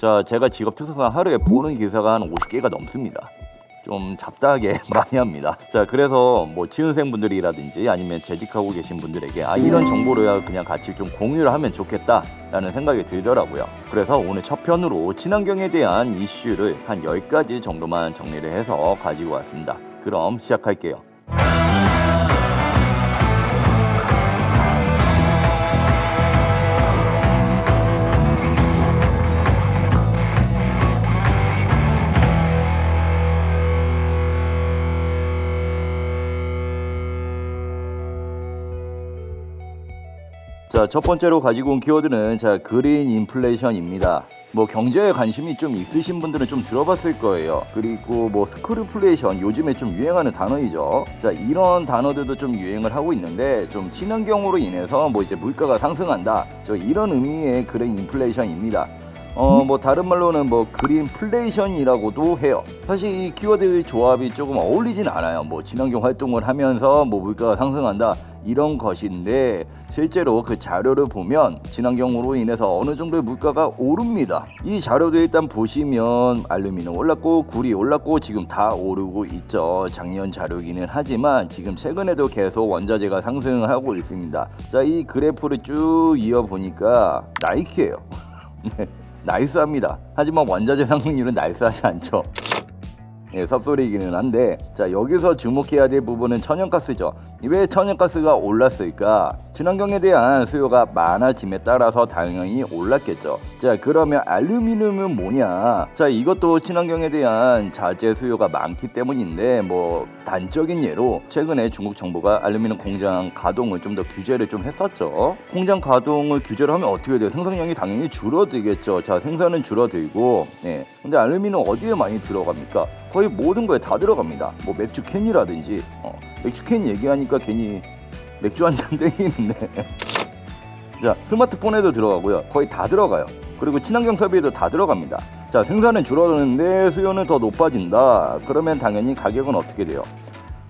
자, 제가 직업 특성상 하루에 보는 기사가 한 50개가 넘습니다. 좀 잡다하게 많이 합니다. 자, 그래서 뭐 취준생분들이라든지 아니면 재직하고 계신 분들에게 이런 정보를 그냥 같이 좀 공유를 하면 좋겠다라는 생각이 들더라고요. 그래서 오늘 첫 편으로 친환경에 대한 이슈를 한 10가지 정도만 정리를 해서 가지고 왔습니다. 그럼 시작할게요. 자, 첫 번째로 가지고 온 키워드는 그린 인플레이션입니다. 뭐 경제에 관심이 좀 있으신 분들은 좀 들어봤을 거예요. 그리고 뭐 스크루플레이션, 요즘에 좀 유행하는 단어이죠. 자, 이런 단어들도 좀 유행을 하고 있는데 좀 친환경으로 인해서 뭐 이제 물가가 상승한다, 이런 의미의 그린 인플레이션입니다. 뭐 다른 말로는 뭐 그린플레이션이라고도 해요. 사실 이 키워드 조합이 조금 어울리진 않아요. 뭐 친환경 활동을 하면서 뭐 물가가 상승한다, 이런 것인데 실제로 그 자료를 보면 친환경으로 인해서 어느 정도의 물가가 오릅니다. 이 자료도 일단 보시면 알루미늄 올랐고 구리 올랐고 지금 다 오르고 있죠. 작년 자료기는 하지만 지금 최근에도 계속 원자재가 상승하고 있습니다. 자, 이 그래프를 쭉 이어보니까 나이키예요. 네, 나이스합니다. 하지만 원자재 상승률은 나이스하지 않죠. 예, 섭소리이기는 한데, 자, 여기서 주목해야 될 부분은 천연가스죠. 왜 천연가스가 올랐을까? 친환경에 대한 수요가 많아짐에 따라서 당연히 올랐겠죠. 자, 그러면 알루미늄은 뭐냐? 자, 이것도 친환경에 대한 자재 수요가 많기 때문인데, 뭐 단적인 예로 최근에 중국 정부가 알루미늄 공장 가동을 좀 더 규제를 좀 했었죠. 공장 가동을 규제를 하면 어떻게 돼요? 생산량이 당연히 줄어들겠죠. 자, 생산은 줄어들고, 네. 근데 알루미늄 어디에 많이 들어갑니까? 거의 모든 거에 다 들어갑니다. 뭐 맥주 캔이라든지, 맥주 캔 얘기하니까 괜히 맥주 한 잔 땡기는데. 자, 스마트폰에도 들어가고요. 거의 다 들어가요. 그리고 친환경 설비에도 다 들어갑니다. 자, 생산은 줄어드는데 수요는 더 높아진다. 그러면 당연히 가격은 어떻게 돼요?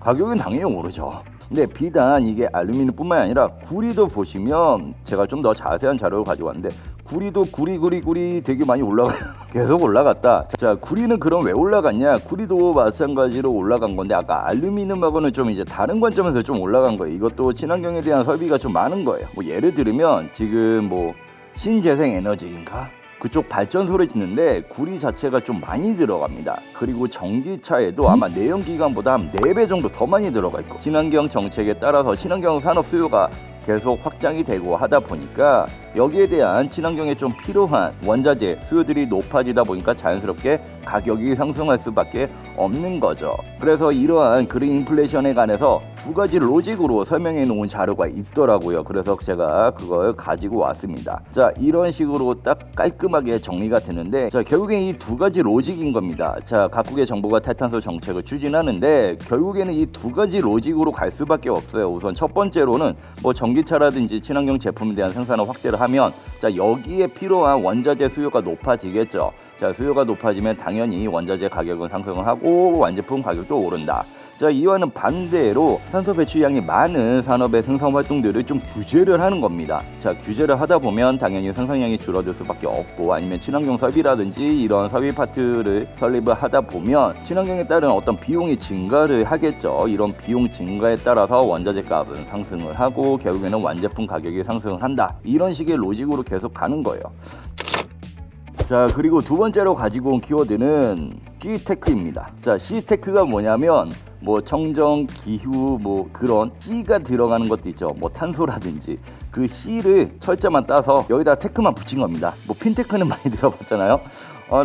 가격은 당연히 오르죠. 근데 비단 이게 알루미늄뿐만 아니라 구리도 보시면, 제가 좀 더 자세한 자료를 가져왔는데 구리도 구리 되게 많이 올라가요. 계속 올라갔다. 자, 구리는 그럼 왜 올라갔냐? 구리도 마찬가지로 올라간 건데 아까 알루미늄하고는 좀 이제 다른 관점에서 좀 올라간 거예요. 이것도 친환경에 대한 설비가 좀 많은 거예요. 뭐 예를 들면 지금 뭐 신재생 에너지인가? 그쪽 발전소를 짓는데 구리 자체가 좀 많이 들어갑니다. 그리고 전기차에도 아마 내연기관보다 한 4배 정도 더 많이 들어가 있고, 친환경 정책에 따라서 친환경 산업 수요가 계속 확장이 되고 하다 보니까 여기에 대한 친환경에 좀 필요한 원자재 수요들이 높아지다 보니까 자연스럽게 가격이 상승할 수밖에 없는 거죠. 그래서 이러한 그린 인플레이션에 관해서 2가지 로직으로 설명해 놓은 자료가 있더라고요. 그래서 제가 그걸 가지고 왔습니다. 자, 이런 식으로 딱 깔끔하게 정리가 되는데, 자, 결국엔 이 2가지 로직인 겁니다. 자, 각국의 정부가 탈탄소 정책을 추진하는데 결국에는 이 2가지 로직으로 갈 수밖에 없어요. 우선 첫 번째로는 뭐 전기차라든지 친환경 제품에 대한 생산을 확대를 하면, 자, 여기에 필요한 원자재 수요가 높아지겠죠. 자, 수요가 높아지면 당연히 원자재 가격은 상승을 하고 완제품 가격도 오른다. 자, 이와는 반대로 탄소 배출량이 많은 산업의 생산 활동들을 좀 규제를 하는 겁니다. 자, 규제를 하다 보면 당연히 생산량이 줄어들 수밖에 없고, 아니면 친환경 설비라든지 이런 설비 파트를 설립을 하다 보면 친환경에 따른 어떤 비용이 증가를 하겠죠. 이런 비용 증가에 따라서 원자재 값은 상승을 하고 결국에는 완제품 가격이 상승을 한다. 이런 식의 로직으로 계속 가는 거예요. 자, 그리고 두 번째로 가지고 온 키워드는 C테크입니다. 자, C테크가 뭐냐면 뭐 청정, 기후, 뭐 그런 C가 들어가는 것도 있죠. 뭐 탄소라든지 그 C를 철자만 따서 여기다 테크만 붙인 겁니다. 뭐 핀테크는 많이 들어봤잖아요.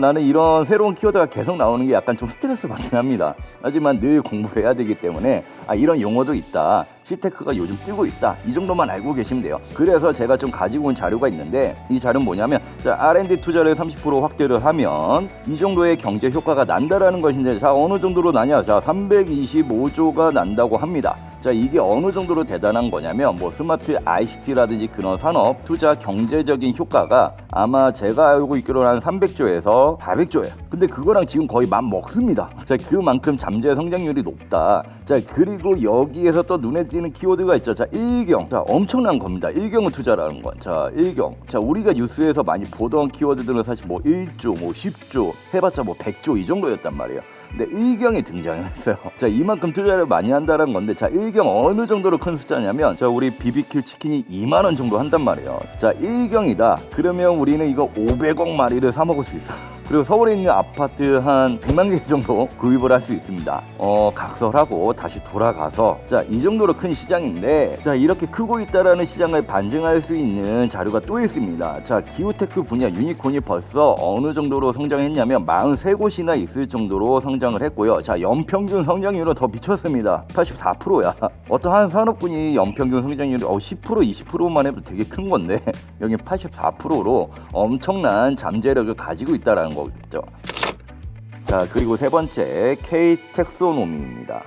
나는 이런 새로운 키워드가 계속 나오는 게 약간 좀 스트레스 받긴 합니다. 하지만 늘 공부를 해야 되기 때문에 이런 용어도 있다, C테크가 요즘 뜨고 있다, 이 정도만 알고 계시면 돼요. 그래서 제가 좀 가지고 온 자료가 있는데, 이 자료는 뭐냐면, 자, R&D 투자를 30% 확대를 하면 이 정도의 경제 효과가 난다라는 것인데, 자, 어느 정도로 나냐? 자, 325조가 난다고 합니다. 자, 이게 어느 정도로 대단한 거냐면, 뭐 스마트 ICT를 기업이라든지 그런 산업 투자 경제적인 효과가 아마 제가 알고 있기로는 한 300조에서 400조예요. 근데 그거랑 지금 거의 맞먹습니다. 자, 그만큼 잠재 성장률이 높다. 자, 그리고 여기에서 또 눈에 띄는 키워드가 있죠. 자, 일경. 자, 엄청난 겁니다. 일경을 투자라는 건. 자, 일경. 자, 우리가 뉴스에서 많이 보던 키워드들은 사실 뭐 1조, 뭐 10조, 해봤자 뭐 100조 이 정도였단 말이에요. 근데 일경이 등장을 했어요. 자, 이만큼 투자를 많이 한다는 건데, 자, 일경 어느 정도로 큰 숫자냐면, 자, 우리 BBQ 치킨이 2만 원 정도 한단 말이에요. 자, 일경이다. 그러면 우리는 이거 500억 마리를 사 먹을 수 있어. 그리고 서울에 있는 아파트 한 100만 개 정도 구입을 할 수 있습니다. 각설하고 다시 돌아가서, 자, 이 정도로 큰 시장인데, 자, 이렇게 크고 있다라는 시장을 반증할 수 있는 자료가 또 있습니다. 자, 기후테크 분야 유니콘이 벌써 어느 정도로 성장했냐면 43곳이나 있을 정도로 성장을 했고요. 자, 연평균 성장률은 더 미쳤습니다. 84%야. 어떤 한 산업군이 연평균 성장률이 10% 20%만 해도 되게 큰 건데 여기 84%로 엄청난 잠재력을 가지고 있다라는 거겠죠. 자, 그리고 세 번째 K-텍소노미입니다.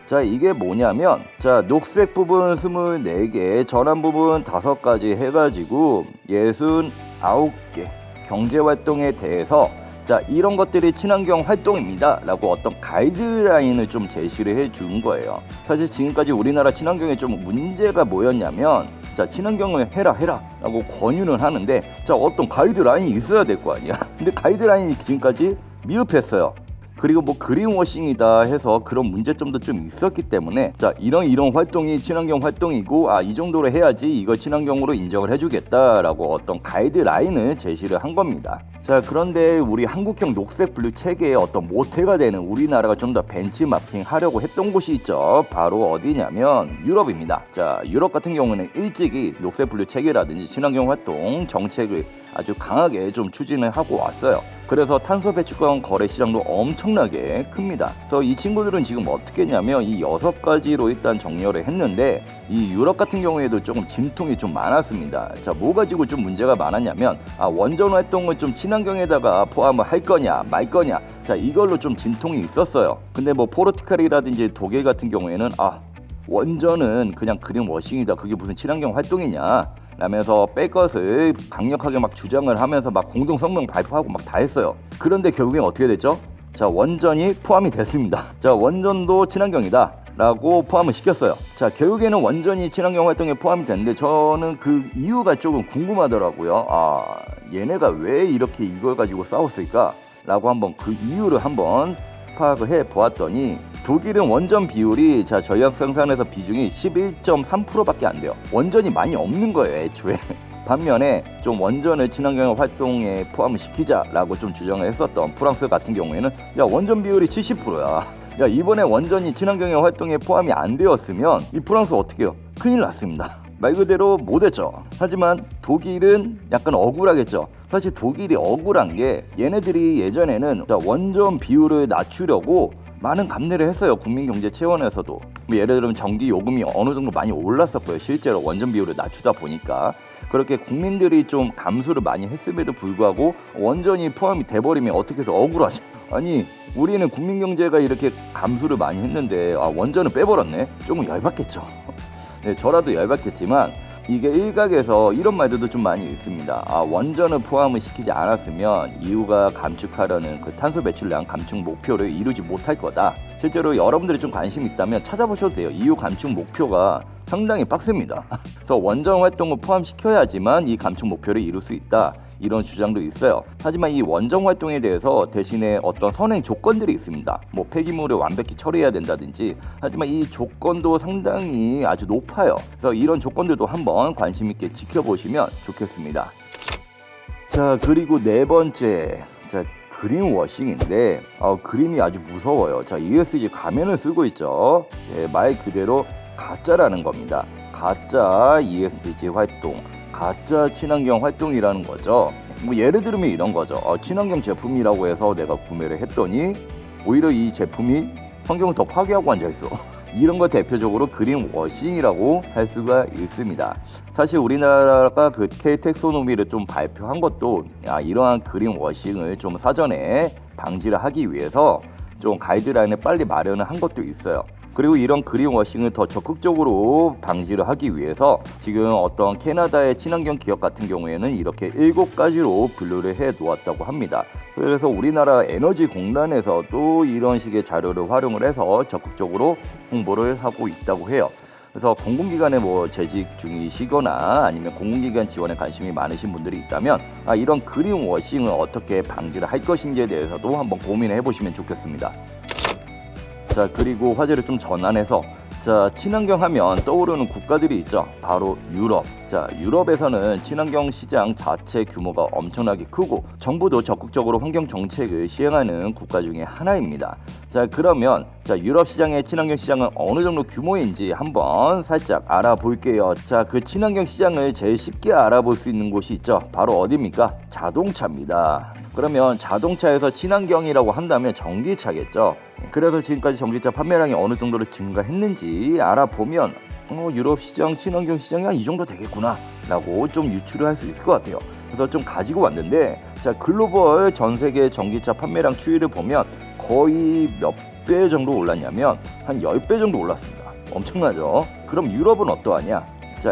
자, 이게 뭐냐면, 자, 녹색 부분 24개, 전환 부분 5가지 해가지고 69개 경제활동에 대해서, 자, 이런 것들이 친환경 활동입니다 라고 어떤 가이드라인을 좀 제시를 해준 거예요. 사실 지금까지 우리나라 친환경에 좀 문제가 뭐였냐면, 자, 친환경을 해라 라고 권유는 하는데, 자, 어떤 가이드라인이 있어야 될 거 아니야. 근데 가이드라인이 지금까지 미흡했어요. 그리고 뭐 그린워싱이다 해서 그런 문제점도 좀 있었기 때문에, 자, 이런 활동이 친환경 활동이고, 이 정도로 해야지 이걸 친환경으로 인정을 해주겠다라고 어떤 가이드라인을 제시를 한 겁니다. 자, 그런데 우리 한국형 녹색 분류 체계의 어떤 모태가 되는 우리나라가 좀 더 벤치마킹 하려고 했던 곳이 있죠. 바로 어디냐면 유럽입니다. 자, 유럽 같은 경우는 일찍이 녹색 분류 체계라든지 친환경 활동 정책을 아주 강하게 좀 추진을 하고 왔어요. 그래서 탄소 배출권 거래 시장도 엄청나게 큽니다. 그래서 이 친구들은 지금 어떻게 했냐면 이 6가지로 일단 정렬을 했는데, 이 유럽 같은 경우에도 조금 진통이 좀 많았습니다. 자, 뭐 가지고 좀 문제가 많았냐면, 원전 활동을 좀 친환경에다가 포함을 할 거냐 말 거냐, 자, 이걸로 좀 진통이 있었어요. 근데 뭐 포르투갈이라든지 독일 같은 경우에는 원전은 그냥 그린워싱이다, 그게 무슨 친환경 활동이냐 라면서 뺄 것을 강력하게 막 주장을 하면서 막 공동 성명 발표하고 막 다 했어요. 그런데 결국엔 어떻게 됐죠? 자, 원전이 포함이 됐습니다. 자, 원전도 친환경이다 라고 포함을 시켰어요. 자, 결국에는 원전이 친환경 활동에 포함이 됐는데, 저는 그 이유가 조금 궁금하더라고요. 얘네가 왜 이렇게 이걸 가지고 싸웠을까 라고 한번 그 이유를 한번 파악을 해 보았더니, 독일은 원전 비율이, 자, 전력 생산에서 비중이 11.3%밖에 안 돼요. 원전이 많이 없는 거예요, 애초에. 반면에 좀 원전을 친환경 활동에 포함을 시키자라고 좀 주장을 했었던 프랑스 같은 경우에는, 야, 원전 비율이 70%야. 야, 이번에 원전이 친환경 활동에 포함이 안 되었으면 이 프랑스 어떻게 해요? 큰일 났습니다. 말 그대로 못했죠. 하지만 독일은 약간 억울하겠죠. 사실 독일이 억울한 게, 얘네들이 예전에는 원전 비율을 낮추려고 많은 감내를 했어요. 국민경제 차원에서도. 뭐 예를 들면 전기 요금이 어느 정도 많이 올랐었고요. 실제로 원전 비율을 낮추다 보니까 그렇게 국민들이 좀 감수를 많이 했음에도 불구하고 원전이 포함이 돼버리면 어떻게 해서 억울하죠. 아니, 우리는 국민경제가 이렇게 감수를 많이 했는데 원전을 빼버렸네. 조금 열받겠죠. 네, 저라도 열받겠지만, 이게 일각에서 이런 말들도 좀 많이 있습니다. 원전을 포함을 시키지 않았으면 이유가 감축하려는 그 탄소 배출량 감축 목표를 이루지 못할 거다. 실제로 여러분들이 좀 관심 있다면 찾아보셔도 돼요. 이유 감축 목표가 상당히 빡셉니다. 그래서 원전 활동을 포함시켜야지만 이 감축 목표를 이룰 수 있다, 이런 주장도 있어요. 하지만 이 원전 활동에 대해서 대신에 어떤 선행 조건들이 있습니다. 뭐 폐기물을 완벽히 처리해야 된다든지. 하지만 이 조건도 상당히 아주 높아요. 그래서 이런 조건들도 한번 관심 있게 지켜보시면 좋겠습니다. 자, 그리고 네 번째, 자, 그린워싱인데 그림이 아주 무서워요. 자, ESG 가면을 쓰고 있죠. 말 그대로 가짜라는 겁니다. 가짜 ESG 활동, 가짜 친환경 활동이라는 거죠. 뭐 예를 들면 이런 거죠. 친환경 제품이라고 해서 내가 구매를 했더니 오히려 이 제품이 환경을 더 파괴하고 앉아있어. 이런 거 대표적으로 그린워싱이라고 할 수가 있습니다. 사실 우리나라가 그 K-텍소노미를 좀 발표한 것도 이러한 그린워싱을 좀 사전에 방지를 하기 위해서 좀 가이드라인을 빨리 마련을 한 것도 있어요. 그리고 이런 그린워싱을 더 적극적으로 방지를 하기 위해서 지금 어떤 캐나다의 친환경 기업 같은 경우에는 이렇게 7가지로 분류를 해 놓았다고 합니다. 그래서 우리나라 에너지 공단에서도 이런 식의 자료를 활용을 해서 적극적으로 홍보를 하고 있다고 해요. 그래서 공공기관에 뭐 재직 중이시거나 아니면 공공기관 지원에 관심이 많으신 분들이 있다면 이런 그린워싱을 어떻게 방지를 할 것인지에 대해서도 한번 고민해 보시면 좋겠습니다. 자, 그리고 화제를 좀 전환해서 친환경 하면 떠오르는 국가들이 있죠. 바로 유럽. 유럽에서는 친환경 시장 자체 규모가 엄청나게 크고 정부도 적극적으로 환경 정책을 시행하는 국가 중에 하나입니다. 그러면 유럽 시장의 친환경 시장은 어느 정도 규모인지 한번 살짝 알아볼게요. 그 친환경 시장을 제일 쉽게 알아볼 수 있는 곳이 있죠. 바로 어디입니까? 자동차입니다. 그러면 자동차에서 친환경이라고 한다면 전기차겠죠. 그래서 지금까지 전기차 판매량이 어느 정도로 증가했는지 알아보면 유럽 시장 친환경 시장이 이 정도 되겠구나 라고 좀 유추를 할 수 있을 것 같아요. 그래서 좀 가지고 왔는데 글로벌 전 세계 전기차 판매량 추이를 보면 거의 몇 배 정도 올랐냐면 한 10배 정도 올랐습니다. 엄청나죠? 그럼 유럽은 어떠하냐?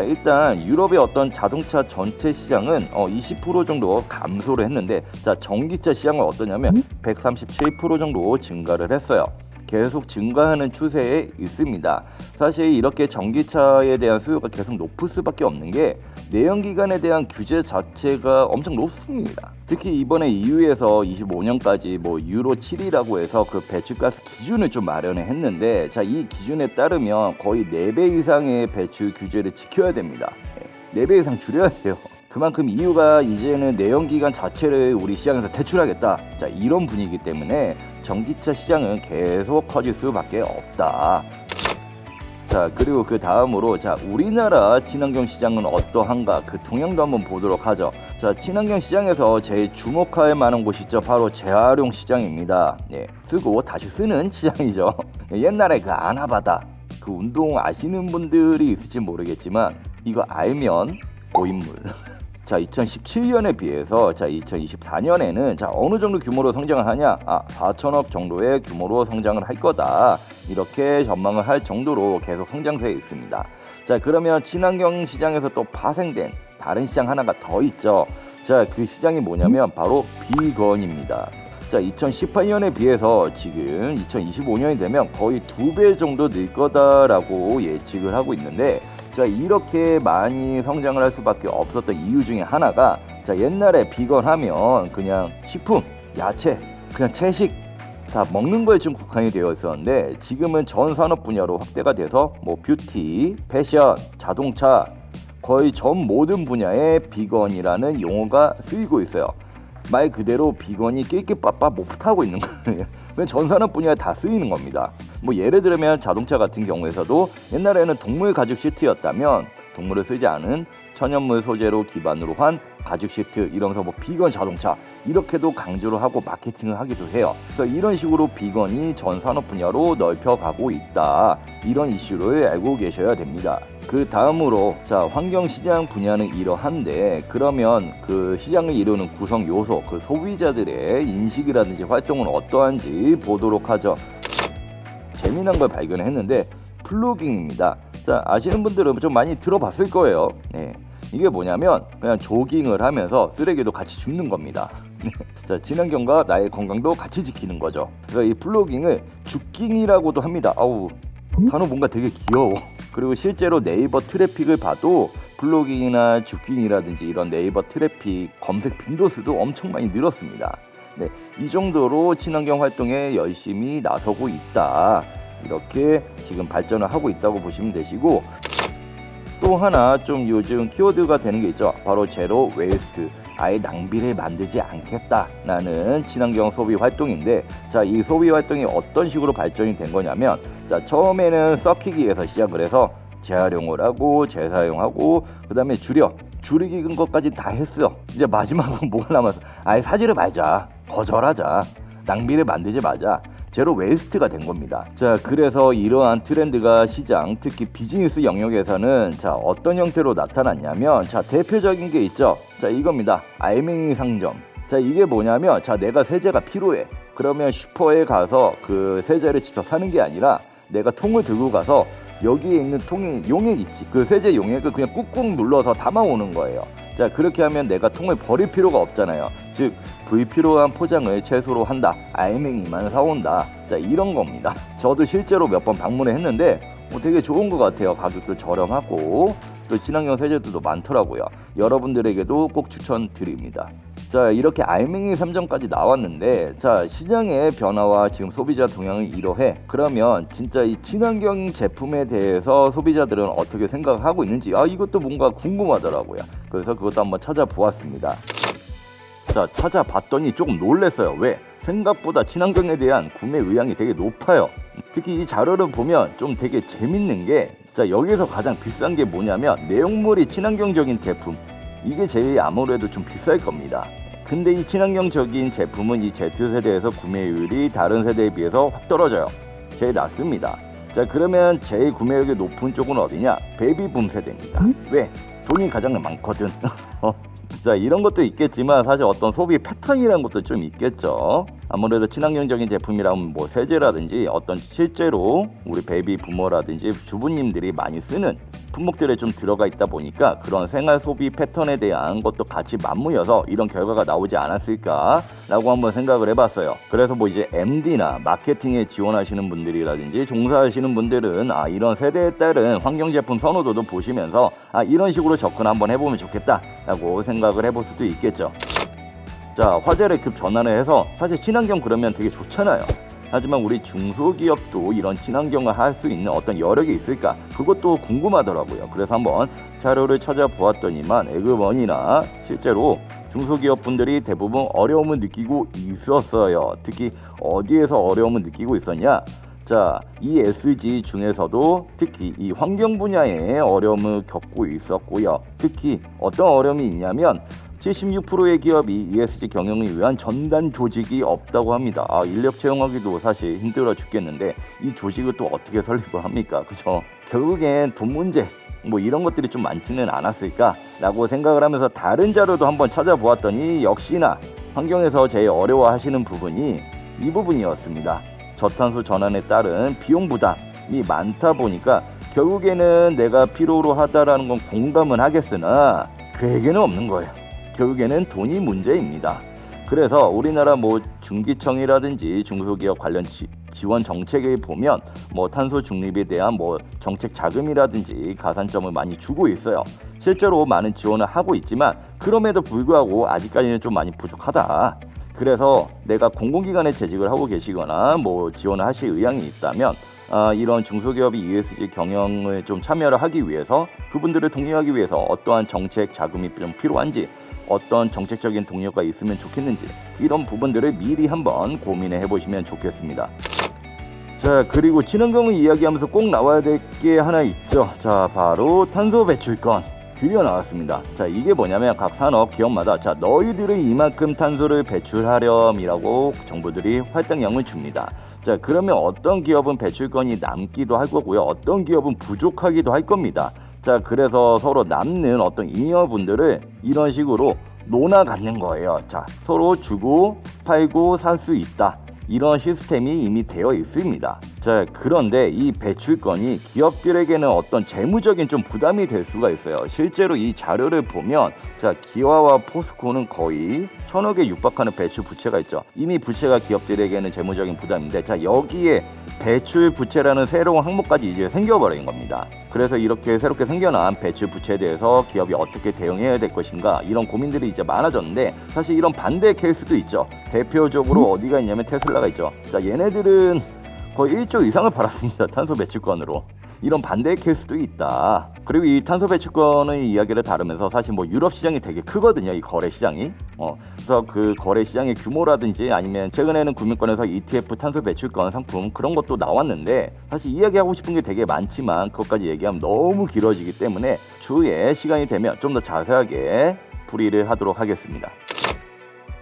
일단 유럽의 어떤 자동차 전체 시장은 20% 정도 감소를 했는데 전기차 시장은 어떠냐면 137% 정도 증가를 했어요. 계속 증가하는 추세에 있습니다. 사실 이렇게 전기차에 대한 수요가 계속 높을 수밖에 없는 게 내연기관에 대한 규제 자체가 엄청 높습니다. 특히 이번에 EU에서 25년까지 유로 7이라고 해서 그 배출가스 기준을 좀 마련을 했는데 이 기준에 따르면 거의 4배 이상의 배출 규제를 지켜야 됩니다. 4배 이상 줄여야 돼요. 그만큼 EU가 이제는 내연기관 자체를 우리 시장에서 퇴출하겠다. 이런 분위기 때문에 전기차 시장은 계속 커질 수밖에 없다. 그리고 그 다음으로 우리나라 친환경 시장은 어떠한가 그 동향도 한번 보도록 하죠. 친환경 시장에서 제일 주목할 만한 곳이 있죠. 바로 재활용 시장입니다. 쓰고 다시 쓰는 시장이죠. 옛날에 그 아나바다 그 운동 아시는 분들이 있을지 모르겠지만 이거 알면 고인물. 2017년에 비해서 2024년에는 어느 정도 규모로 성장을 하냐? 4천억 정도의 규모로 성장을 할 거다. 이렇게 전망을 할 정도로 계속 성장세에 있습니다. 그러면 친환경 시장에서 또 파생된 다른 시장 하나가 더 있죠. 그 시장이 뭐냐면 바로 비건입니다. 2018년에 비해서 지금 2025년이 되면 거의 2배 정도 늘 거다라고 예측을 하고 있는데 이렇게 많이 성장을 할 수밖에 없었던 이유 중에 하나가 옛날에 비건 하면 그냥 식품, 야채, 그냥 채식 다 먹는 거에 좀 국한이 되어 있었는데 지금은 전 산업 분야로 확대가 돼서 뷰티, 패션, 자동차 거의 전 모든 분야에 비건이라는 용어가 쓰이고 있어요. 말 그대로 비건이 낄낄빠빠 못하고 있는 거예요. 전 산업 분야에 다 쓰이는 겁니다. 예를 들면 자동차 같은 경우에서도 옛날에는 동물 가죽 시트였다면 동물을 쓰지 않은 천연물 소재로 기반으로 한 가죽 시트 이러면서 비건 자동차 이렇게도 강조를 하고 마케팅을 하기도 해요. 그래서 이런 식으로 비건이 전 산업 분야로 넓혀가고 있다. 이런 이슈를 알고 계셔야 됩니다. 그 다음으로 환경시장 분야는 이러한데 그러면 그 시장을 이루는 구성 요소 그 소비자들의 인식이라든지 활동은 어떠한지 보도록 하죠. 재미난 걸 발견했는데 플로깅입니다. 아시는 분들은 좀 많이 들어봤을 거예요. 이게 뭐냐면 그냥 조깅을 하면서 쓰레기도 같이 줍는 겁니다. 친환경과 나의 건강도 같이 지키는 거죠. 그래서 이 플로깅을 줍깅이라고도 합니다. 단어 뭔가 되게 귀여워. 그리고 실제로 네이버 트래픽을 봐도 플로깅이나 줍깅이라든지 이런 네이버 트래픽 검색 빈도수도 엄청 많이 늘었습니다. 이 정도로 친환경 활동에 열심히 나서고 있다. 이렇게 지금 발전을 하고 있다고 보시면 되시고 또 하나 좀 요즘 키워드가 되는 게 있죠. 바로 제로 웨이스트. 아예 낭비를 만들지 않겠다라는 친환경 소비 활동인데 이 소비 활동이 어떤 식으로 발전이 된 거냐면 처음에는 썩히기 위해서 시작을 해서 재활용을 하고 재사용하고 그 다음에 줄이기 것까지 다 했어요. 이제 마지막은 뭐가 남았어? 아예 사지를 말자. 거절하자. 낭비를 만들지 마자. 제로 웨이스트가 된 겁니다. 그래서 이러한 트렌드가 시장, 특히 비즈니스 영역에서는 어떤 형태로 나타났냐면 대표적인 게 있죠. 이겁니다. 알맹이 상점. 이게 뭐냐면 내가 세제가 필요해. 그러면 슈퍼에 가서 그 세제를 직접 사는 게 아니라 내가 통을 들고 가서 여기에 있는 통에 용액 있지, 그 세제 용액을 그냥 꾹꾹 눌러서 담아오는 거예요. 자, 그렇게 하면 내가 통을 버릴 필요가 없잖아요. 즉 불필요한 포장을 최소로 한다, 알맹이만 사온다, 자 이런 겁니다. 저도 실제로 몇 번 방문을 했는데 되게 좋은 것 같아요. 가격도 저렴하고 또 친환경 세제들도 많더라고요. 여러분들에게도 꼭 추천드립니다. 자, 이렇게 알맹이 3점까지 나왔는데, 자 시장의 변화와 지금 소비자 동향을 이러해. 그러면 진짜 이 친환경 제품에 대해서 소비자들은 어떻게 생각하고 있는지 이것도 뭔가 궁금하더라고요. 그래서 그것도 한번 찾아보았습니다. 자, 찾아봤더니 조금 놀랐어요. 왜? 생각보다 친환경에 대한 구매 의향이 되게 높아요. 특히 이 자료를 보면 좀 되게 재밌는 게, 자 여기서 가장 비싼 게 뭐냐면 내용물이 친환경적인 제품, 이게 제일 아무래도 좀 비쌀 겁니다. 근데 이 친환경적인 제품은 이 Z세대에서 구매율이 다른 세대에 비해서 확 떨어져요. 제일 낮습니다. 자, 그러면 제일 구매력이 높은 쪽은 어디냐? 베이비붐 세대입니다. 왜? 돈이 가장 많거든. 자, 이런 것도 있겠지만 사실 어떤 소비 패턴이라는 것도 좀 있겠죠. 아무래도 친환경적인 제품이라면 뭐 세제라든지 어떤 실제로 우리 베이비 부모라든지 주부님들이 많이 쓰는 품목들에 좀 들어가 있다 보니까 그런 생활 소비 패턴에 대한 것도 같이 맞물려서 이런 결과가 나오지 않았을까라고 한번 생각을 해봤어요. 그래서 뭐 이제 MD나 마케팅에 지원하시는 분들이라든지 종사하시는 분들은 이런 세대에 따른 환경 제품 선호도도 보시면서 이런 식으로 접근 한번 해보면 좋겠다라고 생각을 해볼 수도 있겠죠. 자, 화제를 급 전환을 해서 사실 친환경 그러면 되게 좋잖아요. 하지만 우리 중소기업도 이런 친환경을 할 수 있는 어떤 여력이 있을까? 그것도 궁금하더라고요. 그래서 한번 자료를 찾아보았더니만 에그머니나 실제로 중소기업 분들이 대부분 어려움을 느끼고 있었어요. 특히 어디에서 어려움을 느끼고 있었냐? 자, ESG 중에서도 특히 이 환경 분야에 어려움을 겪고 있었고요. 특히 어떤 어려움이 있냐면 76%의 기업이 ESG 경영을 위한 전담 조직이 없다고 합니다. 인력 채용하기도 사실 힘들어 죽겠는데 이 조직을 또 어떻게 설립을 합니까? 그죠? 결국엔 돈 문제 뭐 이런 것들이 좀 많지는 않았을까라고 생각을 하면서 다른 자료도 한번 찾아보았더니 역시나 환경에서 제일 어려워하시는 부분이 이 부분이었습니다. 저탄소 전환에 따른 비용 부담이 많다 보니까 결국에는 내가 필요로 하다라는 건 공감은 하겠으나 계획에는 없는 거예요. 결국에는 돈이 문제입니다. 그래서 우리나라 뭐 중기청이라든지 중소기업 관련 지원 정책에 보면 뭐 탄소 중립에 대한 뭐 정책 자금이라든지 가산점을 많이 주고 있어요. 실제로 많은 지원을 하고 있지만 그럼에도 불구하고 아직까지는 좀 많이 부족하다. 그래서 내가 공공기관에 재직을 하고 계시거나 뭐 지원을 하실 의향이 있다면 이런 중소기업이 ESG 경영을 좀 참여를 하기 위해서 그분들을 독려하기 위해서 어떠한 정책 자금이 좀 필요한지, 어떤 정책적인 동료가 있으면 좋겠는지, 이런 부분들을 미리 한번 고민해 보시면 좋겠습니다. 자, 그리고 친환경을 이야기하면서 꼭 나와야 될 게 하나 있죠. 자, 바로 탄소 배출권 드디어 나왔습니다. 자, 이게 뭐냐면 각 산업 기업마다 자, 너희들은 이만큼 탄소를 배출하렴이라고 정부들이 활동량을 줍니다. 자, 그러면 어떤 기업은 배출권이 남기도 할 거고요, 어떤 기업은 부족하기도 할 겁니다. 자, 그래서 서로 남는 어떤 잉여분들을 이런 식으로 논아 갖는 거예요. 자, 서로 주고 팔고 살 수 있다. 이런 시스템이 이미 되어 있습니다. 자, 그런데 이 배출권이 기업들에게는 어떤 재무적인 좀 부담이 될 수가 있어요. 실제로 이 자료를 보면 자, 기와와 포스코는 거의 1,000억에 육박하는 배출 부채가 있죠. 이미 부채가 기업들에게는 재무적인 부담인데, 자, 여기에 배출 부채라는 새로운 항목까지 이제 생겨버린 겁니다. 그래서 이렇게 새롭게 생겨난 배출 부채에 대해서 기업이 어떻게 대응해야 될 것인가, 이런 고민들이 이제 많아졌는데, 사실 이런 반대 케이스도 있죠. 대표적으로 어디가 있냐면 테슬라가 있죠. 자, 얘네들은 거의 1조 이상을 팔았습니다. 탄소 배출권으로. 이런 반대 케이스도 있다. 그리고 이 탄소 배출권의 이야기를 다루면서 사실 뭐 유럽 시장이 되게 크거든요, 이 거래 시장이. 그래서 그 거래 시장의 규모라든지 아니면 최근에는 금융권에서 ETF 탄소 배출권 상품 그런 것도 나왔는데, 사실 이야기하고 싶은 게 되게 많지만 그것까지 얘기하면 너무 길어지기 때문에 추후에 시간이 되면 좀 더 자세하게 풀이를 하도록 하겠습니다.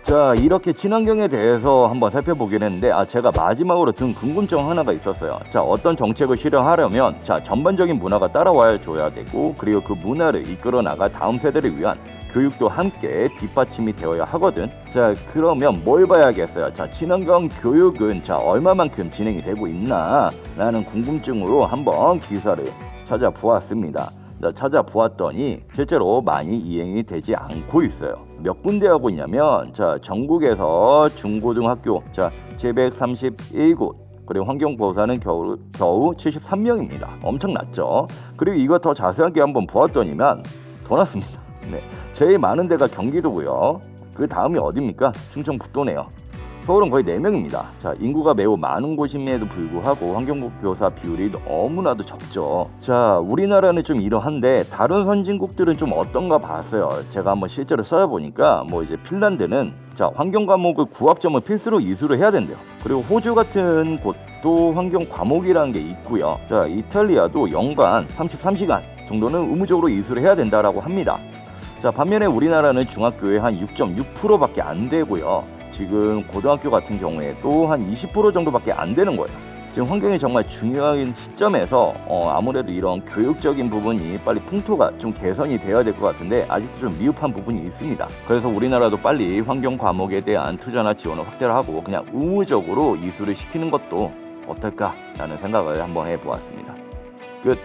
자, 이렇게 친환경에 대해서 한번 살펴보긴 했는데 제가 마지막으로 든 궁금증 하나가 있었어요. 자, 어떤 정책을 실현하려면 자, 전반적인 문화가 따라와야 줘야 되고, 그리고 그 문화를 이끌어 나갈 다음 세대를 위한 교육도 함께 뒷받침이 되어야 하거든. 자, 그러면 뭘 봐야겠어요? 자, 친환경 교육은 자 얼마만큼 진행이 되고 있나 라는 궁금증으로 한번 기사를 찾아보았습니다. 찾아보았더니 실제로 많이 이행이 되지 않고 있어요. 몇 군데 하고 있냐면 자 전국에서 중고등학교 자 731곳 그리고 환경보호사는 겨우 73명입니다. 엄청 낮죠. 그리고 이거 더 자세하게 한번 보았더니만 더 낮습니다. 네, 제일 많은 데가 경기도고요. 그 다음이 어디입니까? 충청북도네요. 서울은 거의 4명입니다. 자, 인구가 매우 많은 곳임에도 불구하고 환경교사 비율이 너무나도 적죠. 자, 우리나라는 좀 이러한데 다른 선진국들은 좀 어떤가 봤어요. 제가 한번 실제로 써보니까 뭐 이제 핀란드는 자 환경 과목을 구학점을 필수로 이수를 해야 된대요. 그리고 호주 같은 곳도 환경 과목이라는 게 있고요. 자, 이탈리아도 연간 33시간 정도는 의무적으로 이수를 해야 된다라고 합니다. 자, 반면에 우리나라는 중학교에 한 6.6%밖에 안 되고요. 지금 고등학교 같은 경우에도 한 20% 정도밖에 안 되는 거예요. 지금 환경이 정말 중요한 시점에서 아무래도 이런 교육적인 부분이 빨리 풍토가 좀 개선이 되어야 될 것 같은데 아직도 좀 미흡한 부분이 있습니다. 그래서 우리나라도 빨리 환경 과목에 대한 투자나 지원을 확대를 하고 그냥 의무적으로 이수를 시키는 것도 어떨까라는 생각을 한번 해보았습니다. 끝.